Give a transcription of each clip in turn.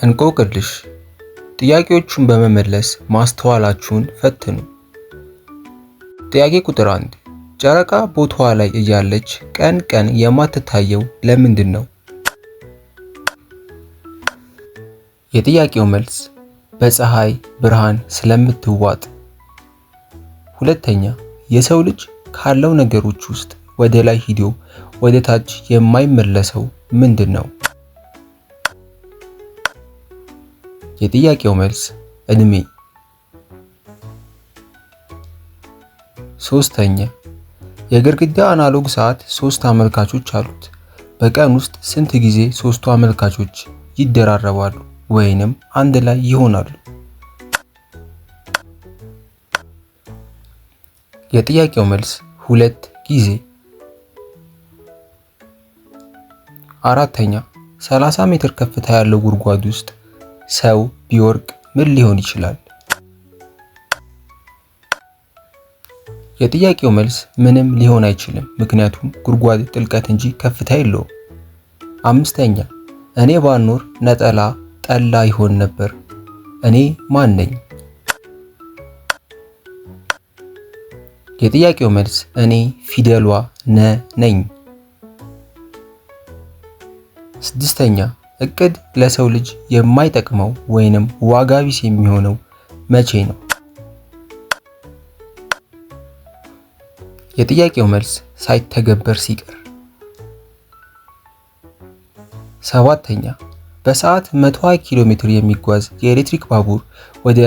እንቆቅልሽ ጥያቄዎቹን በመመለስ ማስተዋላችሁን ፈትኑ። ጥያቄ ቁጥር 1 ጨረቃ ቦታዋ ላይ እያለች ቀን ቀን የማትታየው ለምንድን ነው? የጥያቄው መልስ በፀሐይ ብርሃን ስለምትዋጥ። ሁለተኛ የሰው ልጅ ካለው ነገሮች ውስጥ ወደ ላይ ሂዶ ወደ ታች የማይመለሰው ምንድን ነው? የጥያቄው መልስ እድሜ። ሶስተኛ የግድግዳ አናሎግ ሰዓት 3 አመልካቾች አሉት። በቀን ውስጥ ስንት ጊዜ ሶስቱ አመልካቾች ይደራረባሉ ወይንም አንድ ላይ ይሆናሉ? የጥያቄው መልስ 2 ጊዜ። አራተኛ 30 ሜትር ከፍታ ያለው ጉድጓድ ውስጥ ሰው ቢወርቅ ምን ሊሆን ይችላል? የጥያቄው መልስ ምንም ሊሆን አይችልም፣ ምክንያቱም ጉድጓድ ጥልቀት እንጂ ከፍታ የለውም። አምስተኛ እኔ ባልኖር ነጠላ ጠላ ይሆን ነበር። እኔ ማን ነኝ? የጥያቄው መልስ እኔ ፊደሏ ነ ነኝ። ስድስተኛ እቅድ ለሰው ልጅ የማይጠቅመው ወይንም ዋጋ ቢስ የሚሆነው መቼ ነው? የጥያቄው መልስ ሳይተገበር ሲቀር። ሰባተኛ በሰዓት 120 ኪሎ ሜትር የሚጓዝ የኤሌክትሪክ ባቡር ወደ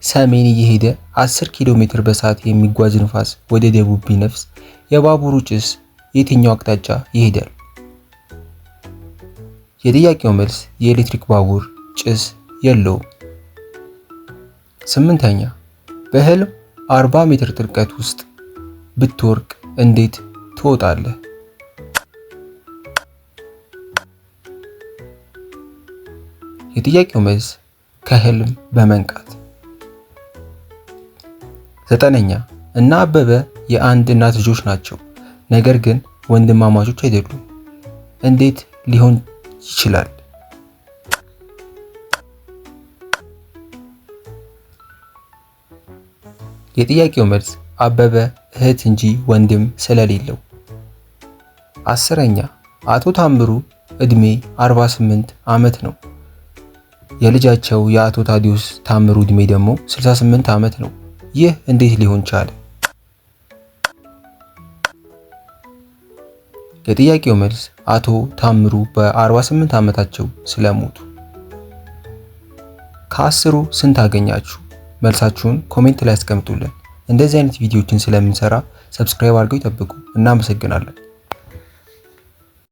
ሰሜን እየሄደ 10 ኪሎ ሜትር በሰዓት የሚጓዝ ንፋስ ወደ ደቡብ ቢነፍስ የባቡሩ ጭስ የትኛው አቅጣጫ ይሄዳል? የጥያቄው መልስ የኤሌክትሪክ ባቡር ጭስ የለውም። ስምንተኛ በህልም 40 ሜትር ጥልቀት ውስጥ ብትወርቅ እንዴት ትወጣለህ? የጥያቄው መልስ ከህልም በመንቃት። ዘጠነኛ እና አበበ የአንድ እናት ልጆች ናቸው፣ ነገር ግን ወንድማማቾች አይደሉም። እንዴት ሊሆን ይችላል? የጥያቄው መልስ አበበ እህት እንጂ ወንድም ስለሌለው። አስረኛ አቶ ታምሩ እድሜ 48 ዓመት ነው። የልጃቸው የአቶ ታዲዮስ ታምሩ እድሜ ደግሞ 68 ዓመት ነው። ይህ እንዴት ሊሆን ቻለ? የጥያቄው መልስ አቶ ታምሩ በ48 ዓመታቸው ስለሞቱ። ከአስሩ ስንት አገኛችሁ? መልሳችሁን ኮሜንት ላይ አስቀምጡልን። እንደዚህ አይነት ቪዲዮዎችን ስለምንሰራ ሰብስክራይብ አድርገው ይጠብቁ። እናመሰግናለን።